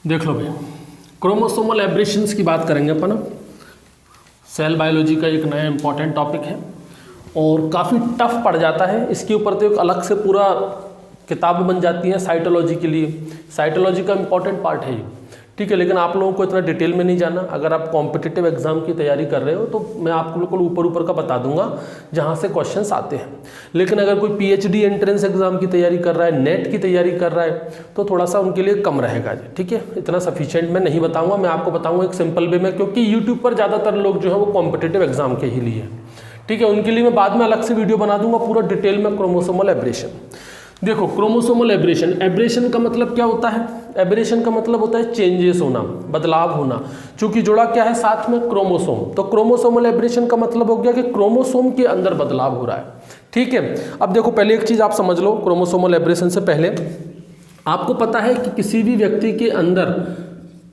देख लो भाई, chromosomal aberrations की बात करेंगे अपन। सेल बायोलॉजी का एक नया इंपॉर्टेंट टॉपिक है और काफ़ी टफ पड़ जाता है। इसके ऊपर तो एक अलग से पूरा किताब बन जाती है साइटोलॉजी के लिए। साइटोलॉजी का इंपॉर्टेंट पार्ट है ये, ठीक है। लेकिन आप लोगों को इतना डिटेल में नहीं जाना। अगर आप कॉम्पिटिटिव एग्जाम की तैयारी कर रहे हो तो मैं आपको बिल्कुल ऊपर का बता दूंगा जहाँ से क्वेश्चंस आते हैं। लेकिन अगर कोई पीएचडी एंट्रेंस एग्जाम की तैयारी कर रहा है, नेट की तैयारी कर रहा है, तो थोड़ा सा उनके लिए कम रहेगा जी, ठीक है। इतना सफिशिएंट मैं नहीं बताऊंगा, मैं आपको बताऊंगा एक सिंपल वे में, क्योंकि यूट्यूब पर ज़्यादातर लोग जो है वो कॉम्पिटिटिव एग्जाम के ही लिए, ठीक है। उनके लिए मैं बाद में अलग से वीडियो बना दूंगा पूरा डिटेल में क्रोमोसोमल एब्रेशन। देखो, क्रोमोसोमल एब्रेशन, एब्रेशन का मतलब क्या होता है? एब्रेशन का मतलब होता है चेंजेस होना, बदलाव होना। चूंकि जुड़ा क्या है साथ में? क्रोमोसोम। तो क्रोमोसोमल एब्रेशन का मतलब हो गया कि क्रोमोसोम के अंदर बदलाव हो रहा है, ठीक है। अब देखो, पहले एक चीज आप समझ लो, क्रोमोसोमल एब्रेशन से पहले आपको पता है कि किसी भी व्यक्ति के अंदर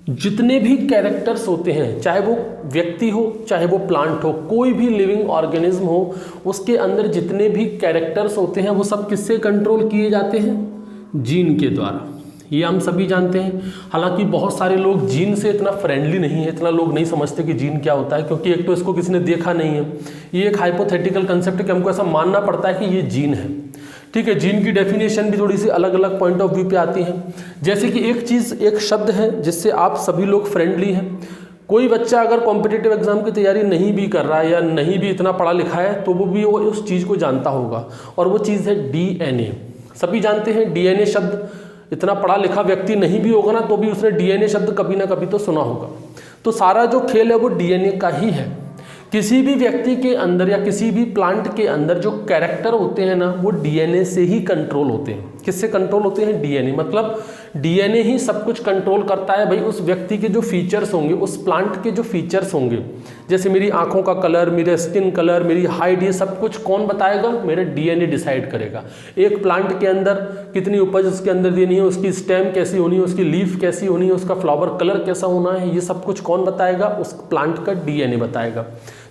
जितने भी कैरेक्टर्स होते हैं, चाहे वो व्यक्ति हो चाहे वो प्लांट हो, कोई भी लिविंग ऑर्गेनिज्म हो, उसके अंदर जितने भी कैरेक्टर्स होते हैं वो सब किससे कंट्रोल किए जाते हैं? जीन के द्वारा। ये हम सभी जानते हैं। हालांकि बहुत सारे लोग जीन से इतना फ्रेंडली नहीं है, इतना लोग नहीं समझते कि जीन क्या होता है, क्योंकि एक तो इसको किसी ने देखा नहीं है। ये एक हाइपोथेटिकल कंसेप्ट है कि हमको ऐसा मानना पड़ता है कि ये जीन है, ठीक है। जीन की डेफिनेशन भी थोड़ी सी अलग अलग पॉइंट ऑफ व्यू पे आती है। जैसे कि एक चीज़, एक शब्द है जिससे आप सभी लोग फ्रेंडली हैं। कोई बच्चा अगर कॉम्पिटिटिव एग्जाम की तैयारी नहीं भी कर रहा है या नहीं भी इतना पढ़ा लिखा है, तो वो भी वो उस चीज़ को जानता होगा, और वो चीज़ है डीएनए। सभी जानते हैं डीएनए शब्द। इतना पढ़ा लिखा व्यक्ति नहीं भी होगा ना, तो भी उसने डीएनए शब्द कभी ना कभी तो सुना होगा। तो सारा जो खेल है वो डीएनए का ही है। किसी भी व्यक्ति के अंदर या किसी भी प्लांट के अंदर जो कैरेक्टर होते हैं ना, वो डीएनए से ही कंट्रोल होते हैं। किससे कंट्रोल होते हैं? डीएनए। मतलब डीएनए ही सब कुछ कंट्रोल करता है भाई। उस व्यक्ति के जो फीचर्स होंगे, उस प्लांट के जो फीचर्स होंगे, जैसे मेरी आंखों का कलर, मेरे स्किन कलर, मेरी हाइट, ये सब कुछ कौन बताएगा? मेरा डीएनए डिसाइड करेगा। एक प्लांट के अंदर कितनी उपज उसके अंदर देनी है, उसकी स्टेम कैसी होनी है, उसकी लीफ कैसी होनी है, उसका फ्लावर कलर कैसा होना है, ये सब कुछ कौन बताएगा? उस प्लांट का डीएनए बताएगा।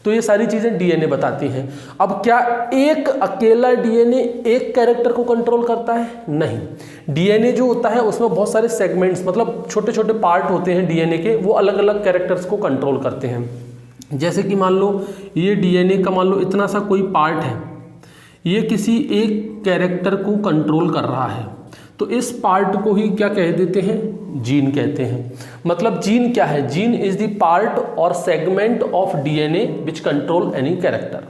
तो ये सारी चीजें डीएनए बताती हैं। अब क्या एक अकेला डीएनए एक कैरेक्टर को कंट्रोल करता है? नहीं। डीएनए जो होता है उसमें बहुत सारे सेगमेंट्स, मतलब छोटे छोटे पार्ट होते हैं डीएनए के, वो अलग अलग कैरेक्टर्स को कंट्रोल करते हैं। जैसे कि मान लो ये डीएनए का मान लो इतना सा कोई पार्ट है, ये किसी एक कैरेक्टर को कंट्रोल कर रहा है, तो इस पार्ट को ही क्या कह देते हैं? जीन कहते हैं। मतलब जीन क्या है? जीन इज द पार्ट और segment of DNA which control any character.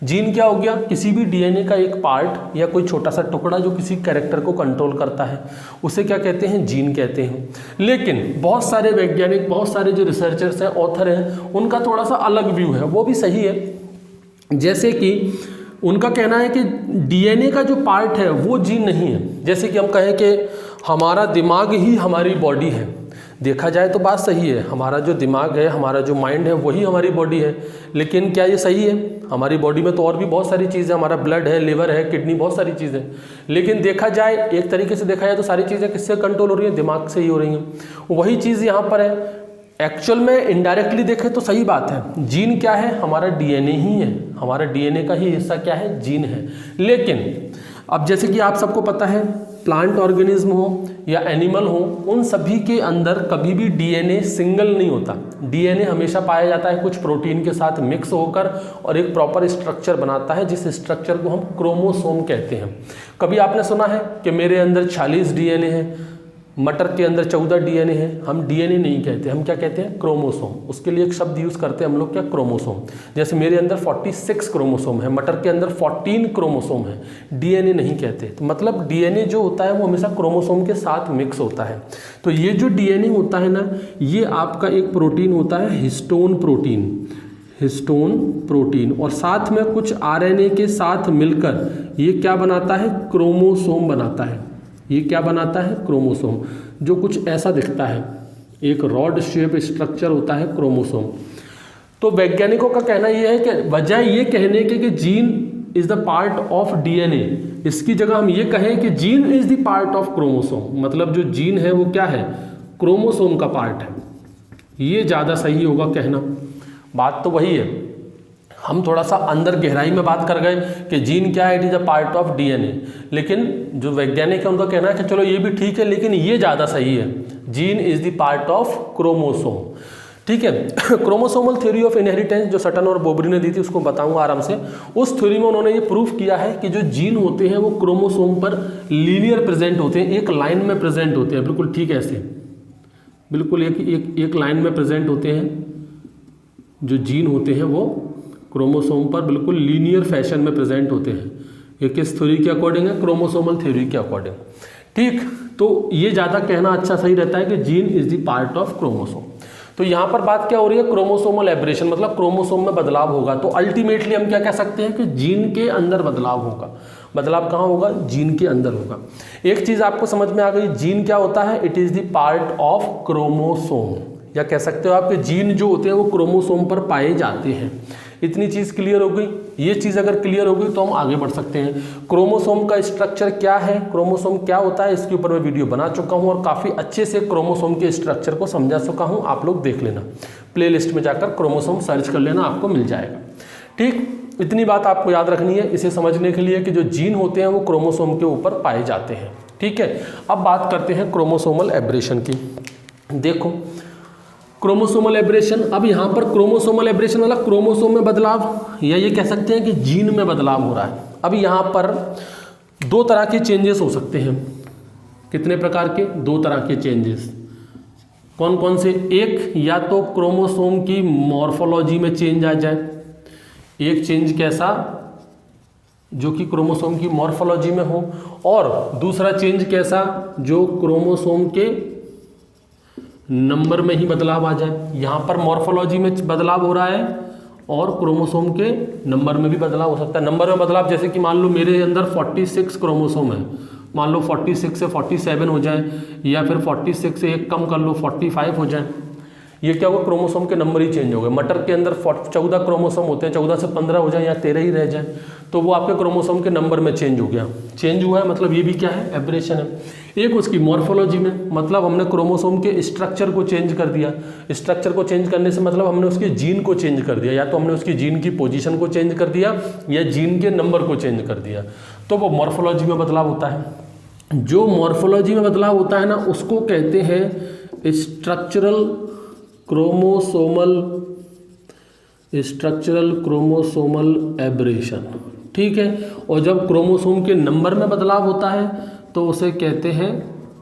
Gene क्या हो गया? किसी भी डीएनए का एक पार्ट या कोई छोटा सा टुकड़ा जो किसी कैरेक्टर को कंट्रोल करता है, उसे क्या कहते हैं? जीन कहते हैं। लेकिन बहुत सारे वैज्ञानिक, बहुत सारे जो रिसर्चर्स हैं, ऑथर हैं, उनका थोड़ा सा अलग व्यू है, वो भी सही है। जैसे कि उनका कहना है कि डीएनए का जो पार्ट है वो जीन नहीं है। जैसे कि हम कहें कि हमारा दिमाग ही हमारी बॉडी है। देखा जाए तो बात सही है, हमारा जो दिमाग है, हमारा जो माइंड है, वही हमारी बॉडी है। लेकिन क्या ये सही है? हमारी बॉडी में तो और भी बहुत सारी चीज़ें, हमारा ब्लड है, लिवर है, किडनी, बहुत सारी चीज़ें। लेकिन देखा जाए, एक तरीके से देखा जाए तो सारी चीज़ें किससे कंट्रोल हो रही हैं? दिमाग से ही हो रही हैं। वही चीज़ यहाँ पर है। एक्चुअल में इनडायरेक्टली देखें तो सही बात है। जीन क्या है? हमारा डीएनए ही है। हमारा डीएनए का ही हिस्सा क्या है? जीन है। लेकिन अब जैसे कि आप सबको पता है, प्लांट ऑर्गेनिज्म हो या एनिमल हो, उन सभी के अंदर कभी भी डीएनए सिंगल नहीं होता। डीएनए हमेशा पाया जाता है कुछ प्रोटीन के साथ मिक्स होकर और एक प्रॉपर स्ट्रक्चर बनाता है, जिस स्ट्रक्चर को हम क्रोमोसोम कहते हैं। कभी आपने सुना है कि मेरे अंदर 46 डीएनए है, मटर के अंदर 14 डीएनए है? हम डीएनए नहीं कहते, हम क्या कहते हैं? क्रोमोसोम। उसके लिए एक शब्द यूज करते हैं हम लोग, क्या? क्रोमोसोम। जैसे मेरे अंदर 46 क्रोमोसोम है, मटर के अंदर 14 क्रोमोसोम है, डीएनए नहीं कहते। तो मतलब डीएनए जो होता है वो हमेशा क्रोमोसोम के साथ मिक्स होता है। तो ये जो डीएनए होता है ना, ये आपका एक प्रोटीन होता है, हिस्टोन प्रोटीन। हिस्टोन प्रोटीन, और साथ में कुछ आरएनए के साथ मिलकर ये क्या बनाता है? क्रोमोसोम बनाता है। ये क्या बनाता है? क्रोमोसोम, जो कुछ ऐसा दिखता है, एक रॉड शेप स्ट्रक्चर होता है क्रोमोसोम। तो वैज्ञानिकों का कहना यह है कि वजह ये कहने के कि gene is the part of DNA, इसकी जगह हम ये कहें कि gene is the part of chromosome. मतलब जो जीन है वो क्या है? क्रोमोसोम का पार्ट है। ये ज़्यादा सही होगा कहना। बात तो वही है। हम थोड़ा सा अंदर गहराई में बात कर गए कि जीन क्या है, it is a part of DNA. लेकिन जो वैज्ञानिक है उनका कहना है कि चलो ये भी ठीक है, लेकिन ये ज़्यादा सही है, gene is the part of chromosome. ठीक है। क्रोमोसोमल थ्योरी ऑफ इनहेरिटेंस जो सटन और बोबरी ने दी थी उसको बताऊंगा आराम से। उस थ्योरी में उन्होंने ये प्रूफ किया है कि जो जीन होते हैं वो क्रोमोसोम पर लीनियर प्रेजेंट होते हैं, एक लाइन में प्रेजेंट होते हैं, बिल्कुल ठीक ऐसे, बिल्कुल एक लाइन में प्रेजेंट होते हैं। जो जीन होते हैं वो क्रोमोसोम पर बिल्कुल लीनियर फैशन में प्रेजेंट होते हैं। ये किस थ्योरी के अकॉर्डिंग है? क्रोमोसोमल थ्योरी के अकॉर्डिंग। ठीक, तो ये ज़्यादा कहना अच्छा सही रहता है कि gene is the part of chromosome. तो यहाँ पर बात क्या हो रही है? क्रोमोसोमल एब्रेशन, मतलब क्रोमोसोम में बदलाव होगा। तो अल्टीमेटली हम क्या कह सकते हैं कि जीन के अंदर बदलाव होगा। बदलाव कहाँ होगा? जीन के अंदर होगा। एक चीज़ आपको समझ में आ गई, जीन क्या होता है? It is the part of chromosome, या कह सकते हो आप कि जीन जो होते हैं वो क्रोमोसोम पर पाए जाते हैं। इतनी चीज़ क्लियर हो गई। ये चीज़ अगर क्लियर हो गई तो हम आगे बढ़ सकते हैं। क्रोमोसोम का स्ट्रक्चर क्या है, क्रोमोसोम क्या होता है, इसके ऊपर मैं वीडियो बना चुका हूँ और काफ़ी अच्छे से क्रोमोसोम के स्ट्रक्चर को समझा चुका हूँ। आप लोग देख लेना, प्लेलिस्ट में जाकर क्रोमोसोम सर्च कर लेना, आपको मिल जाएगा। ठीक, इतनी बात आपको याद रखनी है इसे समझने के लिए कि जो जीन होते हैं वो क्रोमोसोम के ऊपर पाए जाते हैं। ठीक है, अब बात करते हैं क्रोमोसोमल एब्रेशन की। देखो क्रोमोसोमल एब्रेशन, अब यहाँ पर क्रोमोसोमल एब्रेशन वाला क्रोमोसोम में बदलाव, या ये कह सकते हैं कि जीन में बदलाव हो रहा है। अब यहाँ पर दो तरह के चेंजेस हो सकते हैं। कितने प्रकार के? दो तरह के चेंजेस। कौन कौन से? एक, या तो क्रोमोसोम की मॉर्फोलॉजी में चेंज आ जाए। एक चेंज कैसा? जो कि क्रोमोसोम की मॉर्फोलॉजी में हो, और दूसरा चेंज कैसा? जो क्रोमोसोम के नंबर में ही बदलाव आ जाए। यहाँ पर मॉर्फोलॉजी में बदलाव हो रहा है और क्रोमोसोम के नंबर में भी बदलाव हो सकता है। नंबर में बदलाव जैसे कि मान लो मेरे अंदर 46 क्रोमोसोम है, मान लो 46 से 47 हो जाए, या फिर 46 से एक कम कर लो 45 हो जाए। ये क्या होगा? क्रोमोसोम के नंबर ही चेंज हो गए। मटर के अंदर 14 क्रोमोसोम होते हैं, 14 से 15 हो जाए या 13 ही रह जाए, तो वो आपके क्रोमोसोम के नंबर में चेंज हो गया। चेंज हुआ है, मतलब ये भी क्या है? एब्रेशन है। एक उसकी मॉर्फोलॉजी में, मतलब हमने क्रोमोसोम के स्ट्रक्चर को चेंज कर दिया। स्ट्रक्चर को चेंज करने से मतलब हमने उसके जीन को चेंज कर दिया, या तो हमने उसकी जीन की पोजीशन को चेंज कर दिया या जीन के नंबर को चेंज कर दिया, तो वो मॉर्फोलॉजी में बदलाव होता है। जो मॉर्फोलॉजी में बदलाव होता है ना, उसको कहते हैं स्ट्रक्चरल क्रोमोसोमल एब्रेशन। ठीक है, और जब क्रोमोसोम के नंबर में बदलाव होता है तो उसे कहते हैं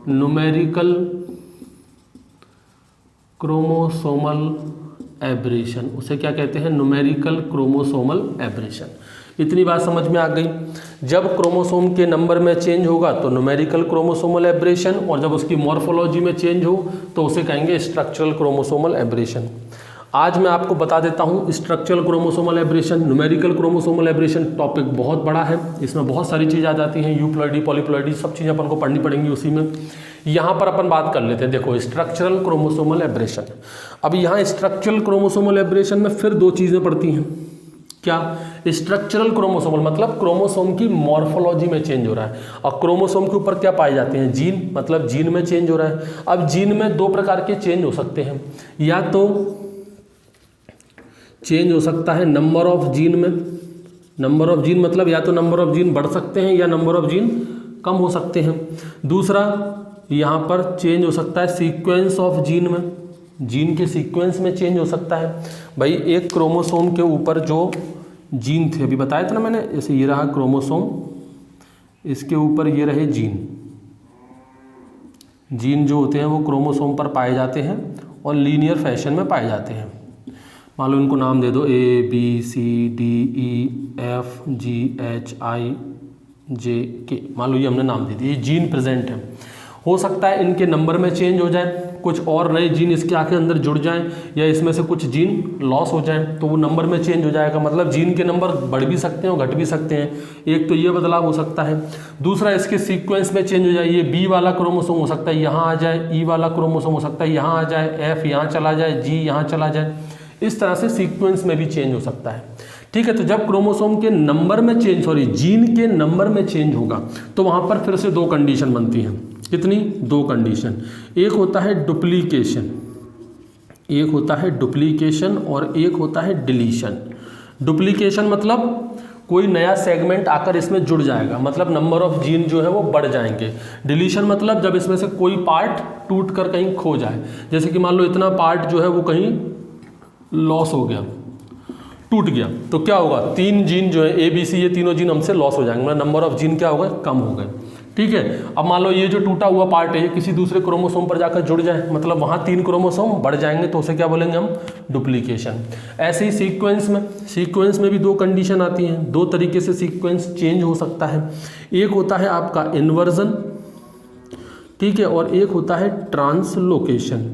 न्यूमेरिकल क्रोमोसोमल एब्रेशन। उसे क्या कहते हैं? Numerical chromosomal aberration. इतनी बात समझ में आ गई। जब क्रोमोसोम के नंबर में चेंज होगा तो न्यूमेरिकल क्रोमोसोमल एब्रेशन, और जब उसकी मॉर्फोलॉजी में चेंज हो तो उसे कहेंगे स्ट्रक्चरल क्रोमोसोमल एब्रेशन। आज मैं आपको बता देता हूँ structural chromosomal aberration, numerical chromosomal aberration. Topic बहुत बड़ा है, इसमें बहुत सारी चीज़ आ जाती हैं, यूप्लॉइडी, पॉलीप्लॉइडी, सब चीज़ें अपन को पढ़नी पड़ेंगी उसी में। यहाँ पर अपन बात कर लेते हैं। देखो स्ट्रक्चरल क्रोमोसोमल एब्रेशन। अब यहाँ स्ट्रक्चरल क्रोमोसोमल एब्रेशन में फिर दो चीज़ें पड़ती हैं। क्या? स्ट्रक्चरल क्रोमोसोमल मतलब क्रोमोसोम की मॉर्फोलॉजी में चेंज हो रहा है, और क्रोमोसोम के ऊपर क्या पाए जाते हैं? जीन, मतलब जीन में चेंज हो रहा है। अब जीन में दो प्रकार के चेंज हो सकते हैं, या तो चेंज हो सकता है नंबर ऑफ जीन में। नंबर ऑफ जीन मतलब या तो नंबर ऑफ जीन बढ़ सकते हैं या नंबर ऑफ जीन कम हो सकते हैं। दूसरा यहाँ पर चेंज हो सकता है सीक्वेंस ऑफ जीन में, जीन के सीक्वेंस में चेंज हो सकता है। भाई एक क्रोमोसोम के ऊपर जो जीन थे, अभी बताया था ना मैंने, जैसे ये रहा क्रोमोसोम, इसके ऊपर ये रहे जीन। जीन जो होते हैं वो क्रोमोसोम पर पाए जाते हैं और लीनियर फैशन में पाए जाते हैं। मान लो इनको नाम दे दो ABCDEFGHIJK, मान लो ये हमने नाम दे दिए, ये जीन प्रेजेंट है। हो सकता है इनके नंबर में चेंज हो जाए, कुछ और नए जीन इसके आके अंदर जुड़ जाएं, या इसमें से कुछ जीन लॉस हो जाएं, तो वो नंबर में चेंज हो जाएगा। मतलब जीन के नंबर बढ़ भी सकते हैं और घट भी सकते हैं। एक तो ये बदलाव हो सकता है। दूसरा इसके सीक्वेंस में चेंज हो जाए, ये बी वाला क्रोमोसोम हो सकता है यहाँ आ जाए, ई वाला क्रोमोसोम हो सकता है यहाँ आ जाए, एफ यहाँ चला जाए, जी यहाँ चला जाए। इस तरह से सीक्वेंस में भी चेंज हो सकता है। ठीक है, तो जब क्रोमोसोम के नंबर में चेंज, जीन के नंबर में चेंज होगा तो वहाँ पर फिर से दो कंडीशन बनती हैं। कितनी? दो कंडीशन। एक होता है डुप्लीकेशन, एक होता है डुप्लीकेशन और एक होता है डिलीशन। डुप्लीकेशन मतलब कोई नया सेगमेंट आकर इसमें जुड़ जाएगा, मतलब नंबर ऑफ जीन जो है वो बढ़ जाएंगे। डिलीशन मतलब जब इसमें से कोई पार्ट टूट कर कहीं खो जाए, जैसे कि मान लो इतना पार्ट जो है वो कहीं लॉस हो गया, टूट गया, तो क्या होगा, 3 जीन जो है ABC, ये तीनों जीन हमसे लॉस हो जाएंगे, मतलब नंबर ऑफ जीन क्या हो गए, कम हो गए। ठीक है, अब मान लो ये जो टूटा हुआ पार्ट है ये किसी दूसरे क्रोमोसोम पर जाकर जुड़ जाए, मतलब वहाँ 3 क्रोमोसोम बढ़ जाएंगे, तो उसे क्या बोलेंगे हम, डुप्लीकेशन। ऐसे ही सीक्वेंस में भी 2 कंडीशन आती हैं, 2 तरीके से सीक्वेंस चेंज हो सकता है। एक होता है आपका इन्वर्जन, ठीक है, और एक होता है ट्रांसलोकेशन।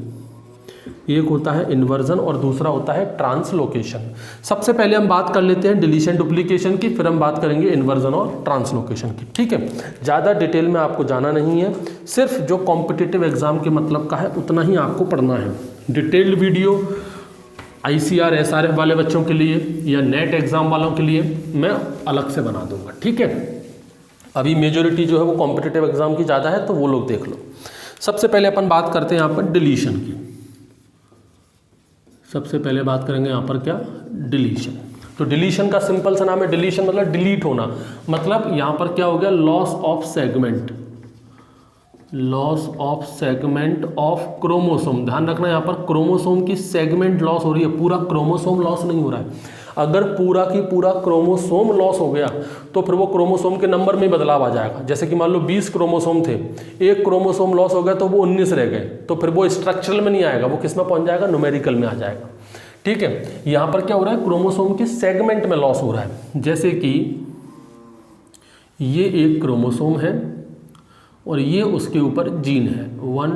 एक होता है इन्वर्जन और दूसरा होता है ट्रांसलोकेशन। सबसे पहले हम बात कर लेते हैं डिलीशन डुप्लीकेशन की, फिर हम बात करेंगे इन्वर्जन और ट्रांसलोकेशन की। ठीक है, ज़्यादा डिटेल में आपको जाना नहीं है, सिर्फ जो कॉम्पिटिटिव एग्जाम के मतलब का है उतना ही आपको पढ़ना है। डिटेल्ड वीडियो ICR SRF वाले बच्चों के लिए या नेट एग्जाम वालों के लिए मैं अलग से बना दूंगा। ठीक है, अभी मेजोरिटी जो है वो कॉम्पिटिटिव एग्जाम की ज़्यादा है, तो वो लोग देख लो। सबसे पहले अपन बात करते हैं यहाँ पर डिलीशन की। सबसे पहले बात करेंगे यहाँ पर क्या, डिलीशन। तो डिलीशन का सिंपल सा नाम है, डिलीशन मतलब डिलीट होना, मतलब यहाँ पर क्या हो गया, loss of segment, loss of segment of chromosome. ध्यान रखना यहाँ पर क्रोमोसोम की सेगमेंट लॉस हो रही है, पूरा क्रोमोसोम लॉस नहीं हो रहा है। अगर पूरा की पूरा क्रोमोसोम लॉस हो गया तो फिर वो क्रोमोसोम के नंबर में बदलाव आ जाएगा। जैसे कि मान लो 20 क्रोमोसोम थे, एक क्रोमोसोम लॉस हो गया तो वो 19 रह गए, तो फिर वो स्ट्रक्चरल में नहीं आएगा, वो किस में पहुंच जाएगा, न्यूमेरिकल में आ जाएगा। ठीक है, यहाँ पर क्या हो रहा है, क्रोमोसोम के सेगमेंट में लॉस हो रहा है। जैसे कि ये एक क्रोमोसोम है और ये उसके ऊपर जीन है, 1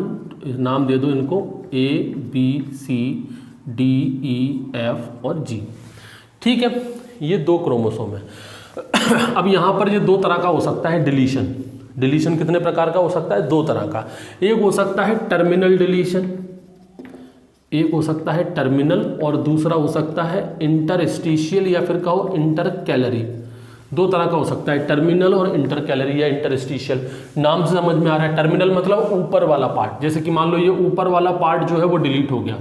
नाम दे दो इनको, ABCDEF और G। ठीक है, ये 2 क्रोमोसोम है। अब यहाँ पर ये 2 तरह का हो सकता है डिलीशन। डिलीशन कितने प्रकार का हो सकता है, 2 तरह का। एक हो सकता है टर्मिनल डिलीशन, एक हो सकता है टर्मिनल, और दूसरा हो सकता है इंटरस्टिशियल या फिर कहो इंटरकैलरी। 2 तरह का हो सकता है, टर्मिनल और इंटरकैलरी या इंटरस्टिशियल। नाम से समझ में आ रहा है, टर्मिनल मतलब ऊपर वाला पार्ट, जैसे कि मान लो ये ऊपर वाला पार्ट जो है वो डिलीट हो गया,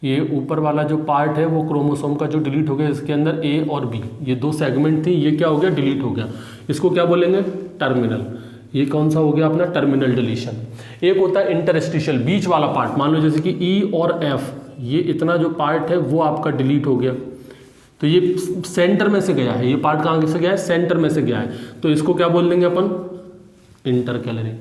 ये ऊपर वाला जो पार्ट है वो क्रोमोसोम का जो डिलीट हो गया, इसके अंदर A और B ये 2 सेगमेंट थी, ये क्या हो गया, डिलीट हो गया, इसको क्या बोलेंगे, टर्मिनल। ये कौन सा हो गया अपना, टर्मिनल डिलीशन। एक होता है इंटरस्टिशियल, बीच वाला पार्ट, मान लो जैसे कि E और F, ये इतना जो पार्ट है वो आपका डिलीट हो गया, तो ये सेंटर में से गया है, ये पार्ट कहाँ से गया है, सेंटर में से गया है, तो इसको क्या बोल देंगे अपन, इंटरकैलरी।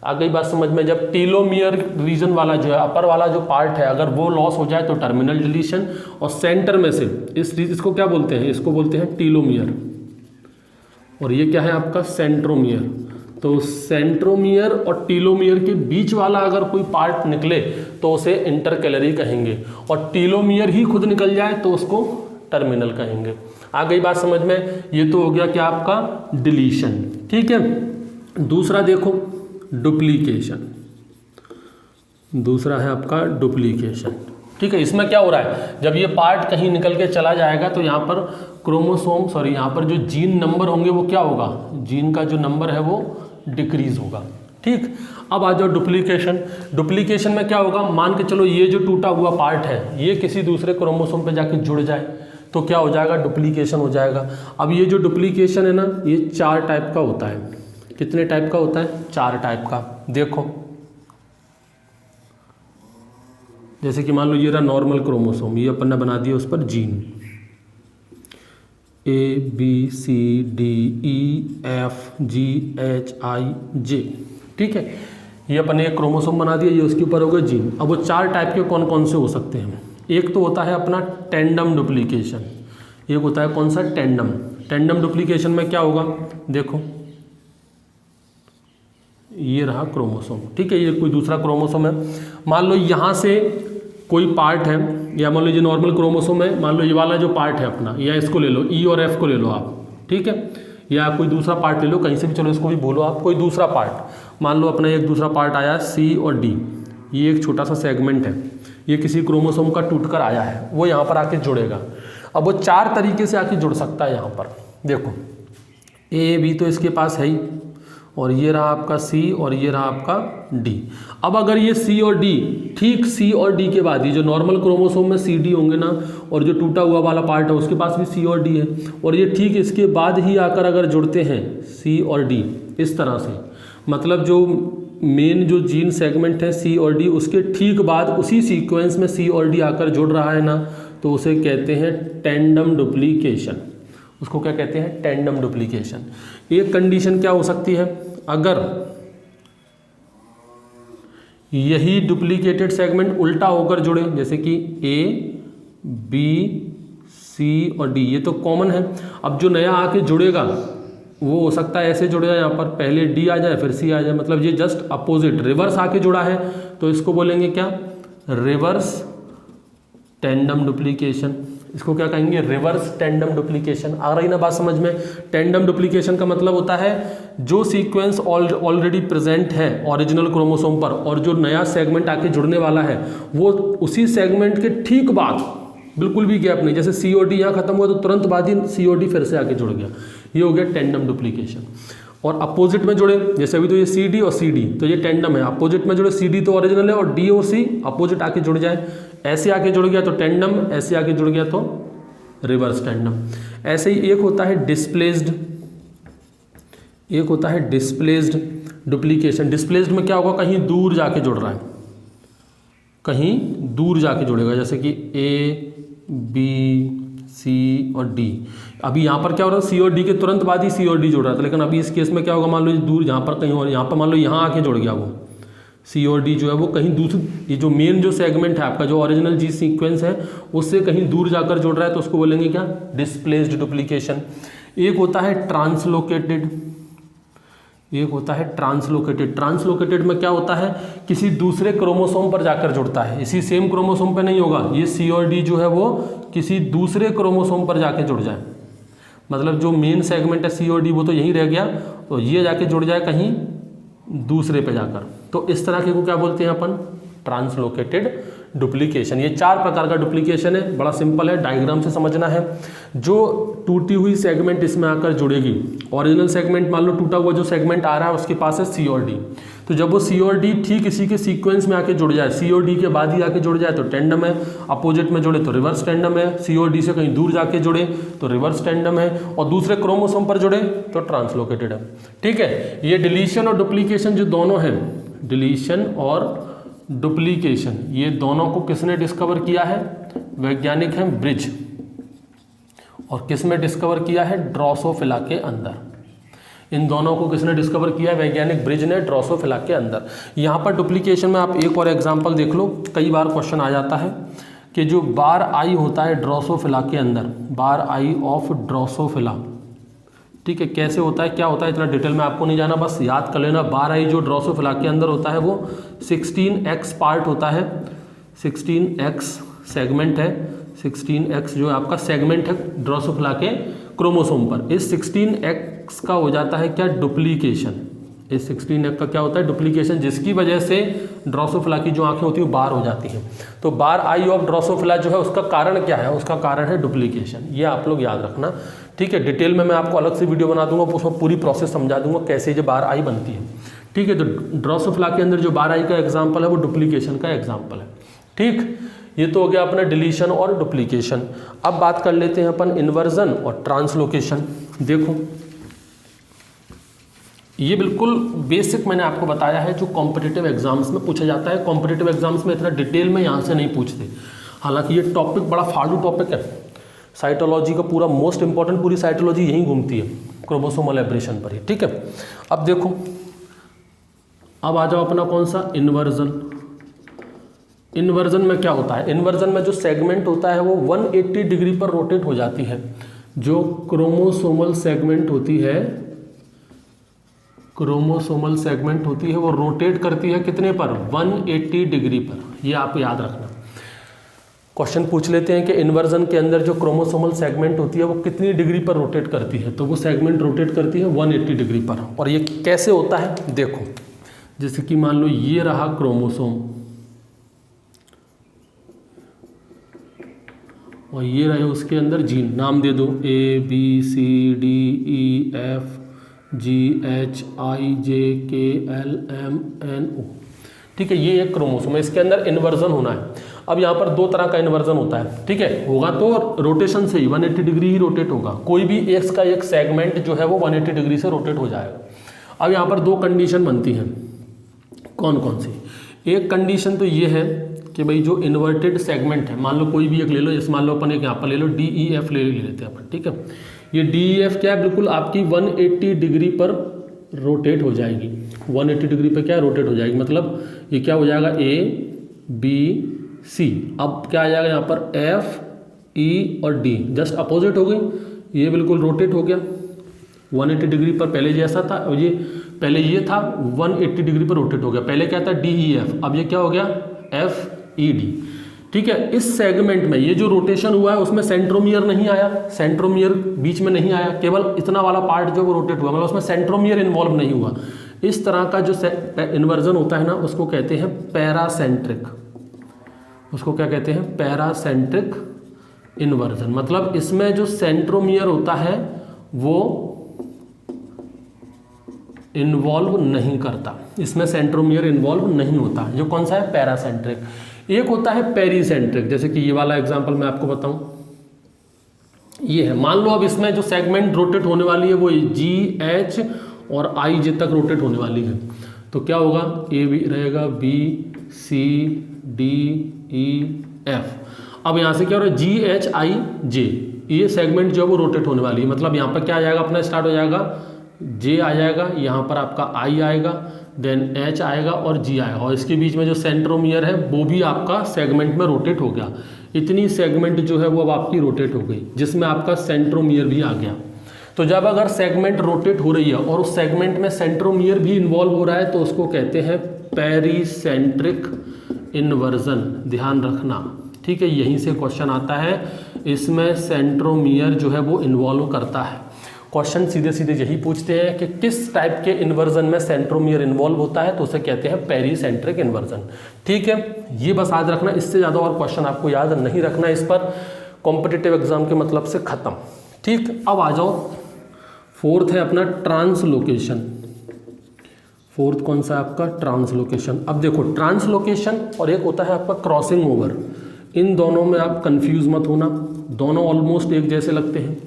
आ गई बात समझ में। जब टीलोमियर रीजन वाला जो है, अपर वाला जो पार्ट है, अगर वो लॉस हो जाए तो टर्मिनल डिलीशन, और सेंटर में से इसको क्या बोलते हैं, इसको बोलते हैं टीलोमियर, और ये क्या है आपका, सेंट्रोमियर। तो सेंट्रोमियर और टीलोमियर के बीच वाला अगर कोई पार्ट निकले तो उसे इंटरकैलरी कहेंगे, और टीलोमियर ही खुद निकल जाए तो उसको टर्मिनल कहेंगे। आ गई बात समझ में। ये तो हो गया क्या आपका डिलीशन। ठीक है, दूसरा देखो डुप्लीकेशन, दूसरा है आपका डुप्लीकेशन। ठीक है, इसमें क्या हो रहा है, जब ये पार्ट कहीं निकल के चला जाएगा तो यहाँ पर क्रोमोसोम यहाँ पर जो जीन नंबर होंगे वो क्या होगा, जीन का जो नंबर है वो डिक्रीज होगा। ठीक, अब आ जाओ डुप्लीकेशन। डुप्लीकेशन में क्या होगा, मान के चलो ये जो टूटा हुआ पार्ट है ये किसी दूसरे क्रोमोसोम पे जाके जुड़ जाए तो क्या हो जाएगा, डुप्लीकेशन हो जाएगा। अब ये जो डुप्लीकेशन है ना, ये 4 टाइप का होता है। कितने टाइप का होता है, 4 टाइप का। देखो जैसे कि मान लो ये रहा नॉर्मल क्रोमोसोम, ये अपन ने बना दिया उस पर जीन ABCDEFGHIJ। ठीक है, ये अपन ने एक क्रोमोसोम बना दिया, ये उसके ऊपर होगा जीन। अब वो 4 टाइप के कौन कौन से हो सकते हैं। एक तो होता है अपना टेंडम डुप्लीकेशन, एक होता है कौन सा, टेंडम। टेंडम डुप्लीकेशन में क्या होगा, देखो ये रहा क्रोमोसोम। ठीक है, ये कोई दूसरा क्रोमोसोम है, मान लो यहाँ से कोई पार्ट है, या मान लो ये नॉर्मल क्रोमोसोम है, मान लो ये वाला जो पार्ट है अपना, या इसको ले लो, E और F को ले लो आप। ठीक है, या कोई दूसरा पार्ट ले लो कहीं से भी, चलो इसको भी बोलो आप, कोई दूसरा पार्ट मान लो अपना एक दूसरा पार्ट आया C और D, ये एक छोटा सा सेगमेंट है, ये किसी क्रोमोसोम का टूटकर आया है, वो यहाँ पर आके जुड़ेगा। अब वो 4 तरीके से आके जुड़ सकता है यहाँ पर। देखो A B तो इसके पास है ही, और ये रहा आपका C और ये रहा आपका D। अब अगर ये C और D, ठीक C और D के बाद, ये जो नॉर्मल क्रोमोसोम में CD होंगे ना, और जो टूटा हुआ वाला पार्ट है उसके पास भी C और D है, और ये ठीक इसके बाद ही आकर अगर जुड़ते हैं C और D इस तरह से, मतलब जो मेन जो जीन सेगमेंट है C और D, उसके ठीक बाद उसी सीक्वेंस में C और D आकर जुड़ रहा है ना, तो उसे कहते हैं टेंडम डुप्लीकेशन। उसको क्या कहते हैं? Tandem duplication. एक कंडीशन क्या हो सकती है, अगर यही डुप्लीकेटेड सेगमेंट उल्टा होकर जुड़े, जैसे कि A, B, C और D, ये तो कॉमन है। अब जो नया आके जुड़ेगा वो हो सकता है ऐसे जुड़ेगा, यहाँ पर पहले D आ जाए फिर C आ जाए, मतलब ये जस्ट अपोजिट रिवर्स आके जुड़ा है, तो इसको बोलेंगे क्या? Reverse tandem duplication. इसको क्या कहेंगे? Reverse tandem duplication. आ रही ना बात समझ में? टेंडम डुप्लीकेशन का मतलब होता है जो सीक्वेंस ऑलरेडी प्रेजेंट है ओरिजिनल क्रोमोसोम पर, और जो नया सेगमेंट आके जुड़ने वाला है वो उसी सेगमेंट के ठीक बाद, बिल्कुल भी गैप नहीं, जैसे सी ओ डी यहाँ खत्म हुआ तो तुरंत बाद ही सी ओ डी फिर से आके जुड़ गया, ये हो गया टेंडम डुप्लीकेशन। और अपोजिट में जुड़े, जैसे अभी तो ये सी डी और सी डी, तो ये टेंडम है। अपोजिट में जुड़े, सी डी तो ओरिजिनल है और डी और सी अपोजिट आके जुड़ जाए, ऐसे आके जुड़ गया तो टेंडम, ऐसे आके जुड़ गया तो रिवर्स टेंडम। ऐसे ही एक होता है डिस्प्लेस्ड, एक होता है डिस्प्लेस्ड डुप्लीकेशन। डिस्प्लेस्ड में क्या होगा? कहीं दूर जाके जुड़ रहा है, कहीं दूर जाके जुड़ेगा, जैसे कि ए, बी, सी और डी। अभी यहाँ पर क्या हो रहा है? सी और डी के तुरंत बाद ही सी और डी जुड़ रहा था, लेकिन अभी इस केस में क्या होगा? मान लो दूर यहाँ पर कहीं और, यहाँ पर मान लो यहाँ आके जुड़ गया वो सी और डी जो है वो कहीं दूसरी, ये जो मेन जो सेगमेंट है आपका जो ओरिजिनल जी सीक्वेंस है उससे कहीं दूर जाकर जुड़ रहा है, तो उसको बोलेंगे क्या? Displaced duplication. एक होता है ट्रांसलोकेटेड, एक होता है ट्रांसलोकेटेड। ट्रांसलोकेटेड में क्या होता है? किसी दूसरे क्रोमोसोम पर जाकर जुड़ता है, इसी सेम क्रोमोसोम पर नहीं होगा, ये सी और डी जो है वो किसी दूसरे क्रोमोसोम पर जाके जुड़ जाए, मतलब जो मेन सेगमेंट है सी और डी वो तो यहीं रह गया, तो ये जाके जुड़ जाए कहीं दूसरे पे जाकर, तो इस तरह के को क्या बोलते हैं अपन? Translocated duplication. ये 4 प्रकार का डुप्लीकेशन है, बड़ा सिंपल है, डायग्राम से समझना है। जो टूटी हुई सेगमेंट इसमें आकर जुड़ेगी, ओरिजिनल सेगमेंट मान लो टूटा हुआ जो सेगमेंट आ रहा है उसके पास है सी और डी, तो जब वो सी और डी ठीक इसी के सीक्वेंस में आके जुड़ जाए, सी और डी के बाद ही आके जुड़ जाए तो टेंडम है, अपोजिट में जुड़े तो रिवर्स टेंडम है, सी और डी से कहीं दूर जाके जुड़े तो रिवर्स टेंडम है, और दूसरे क्रोमोसोम पर जुड़े तो ट्रांसलोकेटेड है। ठीक है, ये डिलीशन और डुप्लीकेशन जो दोनों हैं, डिलीशन और डुप्लीकेशन, ये दोनों को किसने डिस्कवर किया है? वैज्ञानिक हैं ब्रिज। और किसमें डिस्कवर किया है? ड्रोसोफिला के अंदर। इन दोनों को किसने डिस्कवर किया है? वैज्ञानिक ब्रिज ने ड्रोसोफिला के अंदर। यहाँ पर डुप्लीकेशन में आप एक और एग्जांपल देख लो, कई बार क्वेश्चन आ जाता है कि जो बार आई होता है ड्रोसोफिला के अंदर, बार आई ऑफ ड्रोसोफिला, ठीक है, कैसे होता है, क्या होता है, इतना डिटेल में आपको नहीं जाना, बस याद कर लेना। बार आई जो ड्रोसोफिला के अंदर होता है वो 16x पार्ट होता है, 16x सेगमेंट है, 16x जो आपका सेगमेंट है ड्रोसोफिला के क्रोमोसोम पर। इस 16x का हो जाता है क्या? डुप्लीकेशन। इस 16x का क्या होता है? डुप्लीकेशन, जिसकी वजह से ड्रोसोफिला की जो आंखें होती है वो बार हो जाती हैं। तो बार आई ऑफ ड्रोसोफिला जो है उसका कारण क्या है? उसका कारण है डुप्लीकेशन। ये आप लोग याद रखना, ठीक है। डिटेल में मैं आपको अलग से वीडियो बना दूंगा, उसमें पूरी प्रोसेस समझा दूंगा कैसे जो बार आई बनती है, ठीक है। तो ड्रोसोफिला के अंदर जो बार आई का एग्जाम्पल है वो डुप्लीकेशन का एग्जाम्पल है, ठीक। ये तो हो गया अपना डिलीशन और डुप्लीकेशन। अब बात कर लेते हैं अपन इन्वर्जन और ट्रांसलोकेशन। देखो ये बिल्कुल बेसिक मैंने आपको बताया है जो कॉम्पिटिटिव एग्जाम्स में पूछा जाता है। कॉम्पिटिटिव एग्जाम्स में इतना डिटेल में यहाँ से नहीं पूछते, हालांकि ये टॉपिक बड़ा फालतू टॉपिक है। साइटोलॉजी का पूरा मोस्ट इंपॉर्टेंट, पूरी साइटोलॉजी यहीं घूमती है क्रोमोसोमल एब्रेशन पर ही, ठीक है। अब देखो, अब आ जाओ अपना कौन सा? इन्वर्जन। इन्वर्जन में क्या होता है? इन्वर्जन में जो सेगमेंट होता है वो 180 डिग्री पर रोटेट हो जाती है। जो क्रोमोसोमल सेगमेंट होती है, क्रोमोसोमल सेगमेंट होती है वो रोटेट करती है कितने पर? 180 डिग्री पर। ये आप याद रखना। क्वेश्चन पूछ लेते हैं कि इन्वर्जन के अंदर जो क्रोमोसोमल सेगमेंट होती है वो कितनी डिग्री पर रोटेट करती है, तो वो सेगमेंट रोटेट करती है 180 डिग्री पर। और ये कैसे होता है देखो, जैसे कि मान लो ये रहा क्रोमोसोम और ये रहे उसके अंदर जीन, नाम दे दो A B C D E F GHIJKLMNO, ठीक है, ये एक क्रोमोसोम है, इसके अंदर इन्वर्जन होना है। अब यहाँ पर दो तरह का इन्वर्जन होता है, ठीक है, होगा तो रोटेशन से ही 180 डिग्री ही रोटेट होगा, कोई भी एक्स का एक सेगमेंट जो है वो 180 डिग्री से रोटेट हो जाएगा। अब यहाँ पर दो कंडीशन बनती हैं, कौन कौन सी? एक कंडीशन तो ये है कि भाई जो इन्वर्टेड सेगमेंट है, मान लो कोई भी एक ले लो, जैसे मान लो अपन एक यहाँ पर ले लो DEF ले लेते हैं अपन, ठीक है, ये DEF क्या है, बिल्कुल आपकी 180 डिग्री पर रोटेट हो जाएगी, 180 डिग्री पर क्या रोटेट हो जाएगी, मतलब ये क्या हो जाएगा ABC। अब क्या आ जाएगा यहाँ पर FE और D, जस्ट अपोजिट हो गई, ये बिल्कुल रोटेट हो गया 180 डिग्री पर, पहले जैसा था, और ये पहले ये था 180 डिग्री पर रोटेट हो गया, पहले क्या था DEF, अब ये क्या हो गया FED, ठीक है। इस सेगमेंट में ये जो रोटेशन हुआ है उसमें सेंट्रोमियर नहीं आया, सेंट्रोमियर बीच में नहीं आया, केवल इतना वाला पार्ट जो वो रोटेट हुआ, मतलब उसमें सेंट्रोमियर इन्वॉल्व नहीं हुआ। इस तरह का जो इन्वर्जन होता है ना, उसको कहते हैं पैरासेंट्रिक, उसको क्या कहते हैं, पैरासेंट्रिक इन्वर्जन। मतलब इसमें जो सेंट्रोमियर होता है वो इन्वॉल्व नहीं करता, इसमें सेंट्रोमियर इन्वॉल्व नहीं होता, जो कौन सा है, पैरासेंट्रिक। एक होता है पेरीसेंट्रिक, जैसे कि ये वाला एग्जांपल मैं आपको बताऊं, ये है, मान लो अब इसमें जो सेगमेंट रोटेट होने वाली है वो GH और IJ तक रोटेट होने वाली है, तो क्या होगा, A भी रहेगा, B C D E F। अब यहाँ से क्या हो रहा है, GHIJ, ये सेगमेंट जो है वो रोटेट होने वाली है, मतलब यहाँ पर क्या आ जाएगा, अपना स्टार्ट हो जाएगा, J आ जाएगा, यहाँ पर आपका I आएगा, देन H आएगा और G आएगा, और इसके बीच में जो सेंट्रोमियर है वो भी आपका सेगमेंट में रोटेट हो गया। इतनी सेगमेंट जो है वो अब आपकी रोटेट हो गई, जिसमें आपका सेंट्रोमियर भी आ गया। तो जब अगर सेगमेंट रोटेट हो रही है और उस सेगमेंट में सेंट्रोमियर भी इन्वॉल्व हो रहा है तो उसको कहते हैं पेरीसेंट्रिक इन्वर्जन, ध्यान रखना, ठीक है, यहीं से क्वेश्चन आता है, इसमें सेंट्रोमियर जो है वो इन्वॉल्व करता है। क्वेश्चन सीधे सीधे यही पूछते हैं कि किस टाइप के इन्वर्जन में सेंट्रोमियर इन्वॉल्व होता है, तो उसे कहते हैं पेरीसेंट्रिक इन्वर्जन, ठीक है। ये बस याद रखना, इससे ज़्यादा और क्वेश्चन आपको याद नहीं रखना इस पर, कॉम्पिटिटिव एग्जाम के मतलब से ख़त्म, ठीक। अब आ जाओ, फोर्थ है अपना ट्रांसलोकेशन। फोर्थ कौन सा है आपका, ट्रांसलोकेशन। अब देखो, ट्रांसलोकेशन और एक होता है आपका क्रॉसिंग ओवर, इन दोनों में आप कंफ्यूज मत होना, दोनों ऑलमोस्ट एक जैसे लगते हैं।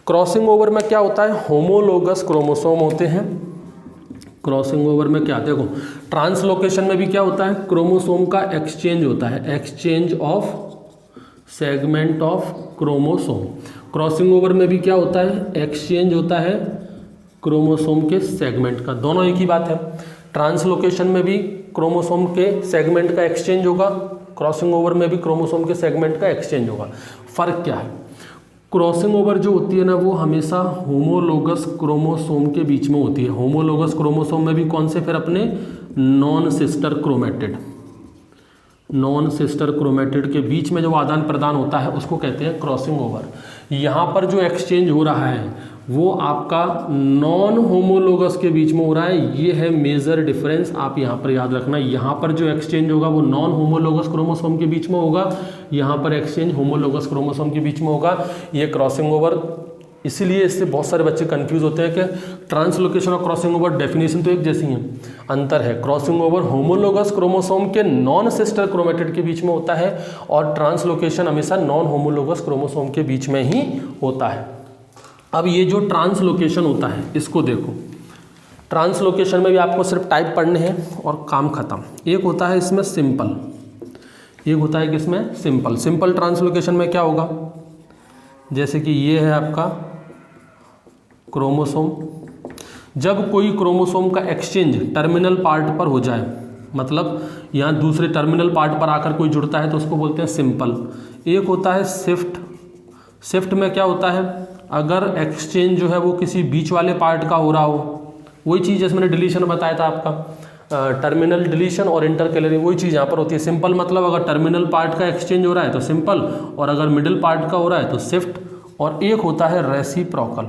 क्रॉसिंग ओवर में क्या होता है, होमोलोगस क्रोमोसोम होते हैं। क्रॉसिंग ओवर में क्या, देखो ट्रांसलोकेशन में भी क्या होता है, क्रोमोसोम का एक्सचेंज होता है, exchange of segment of chromosome. Crossing over में भी क्या होता है, एक्सचेंज होता है क्रोमोसोम के सेगमेंट का, दोनों एक ही बात है। ट्रांसलोकेशन में भी क्रोमोसोम के सेगमेंट का एक्सचेंज होगा, क्रॉसिंग ओवर में भी क्रोमोसोम के सेगमेंट का एक्सचेंज होगा। फर्क क्या है, क्रॉसिंग ओवर जो होती है ना वो हमेशा होमोलोगस क्रोमोसोम के बीच में होती है। होमोलोगस क्रोमोसोम में भी कौन से, फिर अपने non sister chromatid, non sister chromatid के बीच में जो आदान प्रदान होता है उसको कहते हैं क्रॉसिंग ओवर। यहाँ पर जो एक्सचेंज हो रहा है वो आपका नॉन होमोलोगस के बीच में हो रहा है, ये है मेजर डिफरेंस, आप यहाँ पर याद रखना। यहाँ पर जो एक्सचेंज होगा वो नॉन होमोलोगस क्रोमोसोम के बीच में होगा, यहाँ पर एक्सचेंज होमोलोगस क्रोमोसोम के बीच में होगा, ये क्रॉसिंग ओवर। इसीलिए इससे बहुत सारे बच्चे कंफ्यूज होते हैं कि ट्रांसलोकेशन और क्रॉसिंग ओवर डेफिनेशन तो एक जैसी है, अंतर है। क्रॉसिंग ओवर होमोलोगस क्रोमोसोम के नॉन सिस्टर क्रोमेटिड के बीच में होता है और ट्रांसलोकेशन हमेशा नॉन होमोलोगस क्रोमोसोम के बीच में ही होता है। अब ये जो ट्रांसलोकेशन होता है इसको देखो, ट्रांसलोकेशन में भी आपको सिर्फ टाइप पढ़ने हैं और काम खत्म। एक होता है इसमें सिंपल, एक होता है कि इसमें सिंपल। सिंपल ट्रांसलोकेशन में क्या होगा, जैसे कि ये है आपका क्रोमोसोम, जब कोई क्रोमोसोम का एक्सचेंज टर्मिनल पार्ट पर हो जाए, मतलब यहाँ दूसरे टर्मिनल पार्ट पर आकर कोई जुड़ता है तो उसको बोलते हैं सिंपल। एक होता है शिफ्ट, शिफ्ट में क्या होता है, अगर एक्सचेंज जो है वो किसी बीच वाले पार्ट का हो रहा हो, वही चीज़ जैसे मैंने डिलीशन बताया था आपका, टर्मिनल डिलीशन और इंटरकैलरिंग, वही चीज़ यहाँ पर होती है। सिंपल मतलब अगर टर्मिनल पार्ट का एक्सचेंज हो रहा है तो सिंपल, और अगर मिडिल पार्ट का हो रहा है तो शिफ्ट। और एक होता है रेसिप्रोकल।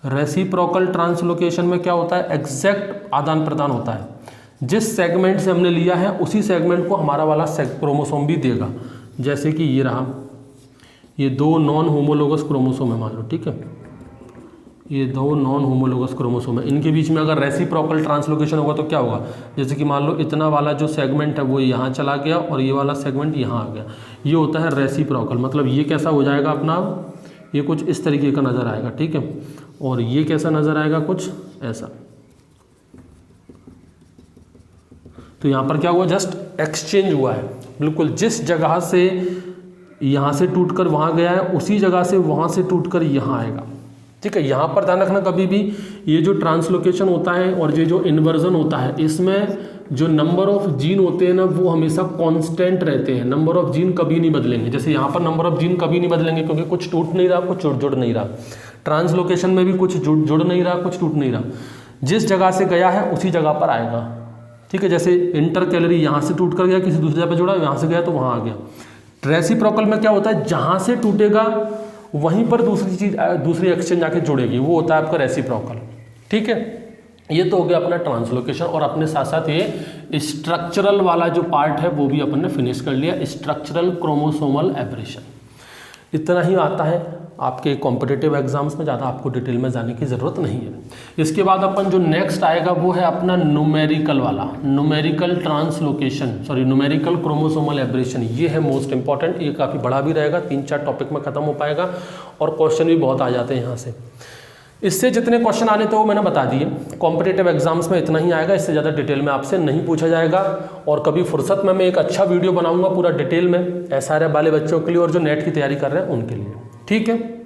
रेसिप्रोकल ट्रांसलोकेशन में क्या होता है, एग्जैक्ट आदान प्रदान होता है, जिस सेगमेंट से हमने लिया है उसी सेगमेंट को हमारा वाला क्रोमोसोम भी देगा। जैसे कि ये रहा, ये दो नॉन होमोलोगस क्रोमोसोम है मान लो, ठीक है, ये दो नॉन होमोलोगस क्रोमोसोम है, इनके बीच में अगर रेसिप्रोकल ट्रांसलोकेशन होगा तो क्या होगा, जैसे कि मान लो इतना वाला जो सेगमेंट है वो यहाँ चला गया और ये वाला सेगमेंट यहाँ आ गया, ये होता है रेसिप्रोकल। मतलब ये कैसा हो जाएगा अपना, ये कुछ इस तरीके का नज़र आएगा, ठीक है, और ये कैसा नज़र आएगा, कुछ ऐसा। तो यहाँ पर क्या हुआ, जस्ट एक्सचेंज हुआ है, बिल्कुल जिस जगह से यहाँ से टूटकर वहाँ गया है उसी जगह से वहाँ से टूटकर यहाँ आएगा, ठीक है। यहाँ पर ध्यान रखना कभी भी ये जो ट्रांसलोकेशन होता है और ये जो इन्वर्जन होता है, इसमें जो नंबर ऑफ जीन होते हैं ना वो हमेशा कांस्टेंट रहते हैं, नंबर ऑफ जीन कभी नहीं बदलेंगे। जैसे यहाँ पर नंबर ऑफ जीन कभी नहीं बदलेंगे क्योंकि कुछ टूट नहीं रहा, कुछ जुड़ नहीं रहा। ट्रांसलोकेशन में भी कुछ जुड़ नहीं रहा, कुछ टूट नहीं रहा, जिस जगह से गया है उसी जगह पर आएगा, ठीक है। जैसे इंटर कैलोरी यहाँ से टूट कर गया, किसी दूसरी जगह पर जुड़ा, यहाँ से गया तो वहाँ आ गया। रेसिप्रोकल में क्या होता है, जहाँ से टूटेगा वहीं पर दूसरी एक्सचेंज आके जुड़ेगी, वो होता है आपका रेसिप्रोकल, ठीक है। ये तो हो गया अपना ट्रांसलोकेशन, और अपने साथ साथ ये स्ट्रक्चरल वाला जो पार्ट है वो भी अपन ने फिनिश कर लिया, स्ट्रक्चरल क्रोमोसोमल एब्रेशन। इतना ही आता है आपके कॉम्पिटिटिव एग्जाम्स में, ज़्यादा आपको डिटेल में जाने की ज़रूरत नहीं है। इसके बाद अपन जो नेक्स्ट आएगा वो है अपना न्यूमेरिकल वाला, numerical translocation, sorry numerical chromosomal aberration. ये है मोस्ट इंपॉर्टेंट, ये काफ़ी बड़ा भी रहेगा, 3-4 टॉपिक में खत्म हो पाएगा और क्वेश्चन भी बहुत आ जाते हैं यहाँ से। इससे जितने क्वेश्चन आने थे वो मैंने बता दिए, कॉम्पिटिटिव एग्जाम्स में इतना ही आएगा, इससे ज़्यादा डिटेल में आपसे नहीं पूछा जाएगा। और कभी फुर्सत में मैं एक अच्छा वीडियो बनाऊंगा पूरा डिटेल में SRF वाले बच्चों के लिए और जो नेट की तैयारी कर रहे हैं उनके लिए, ठीक है।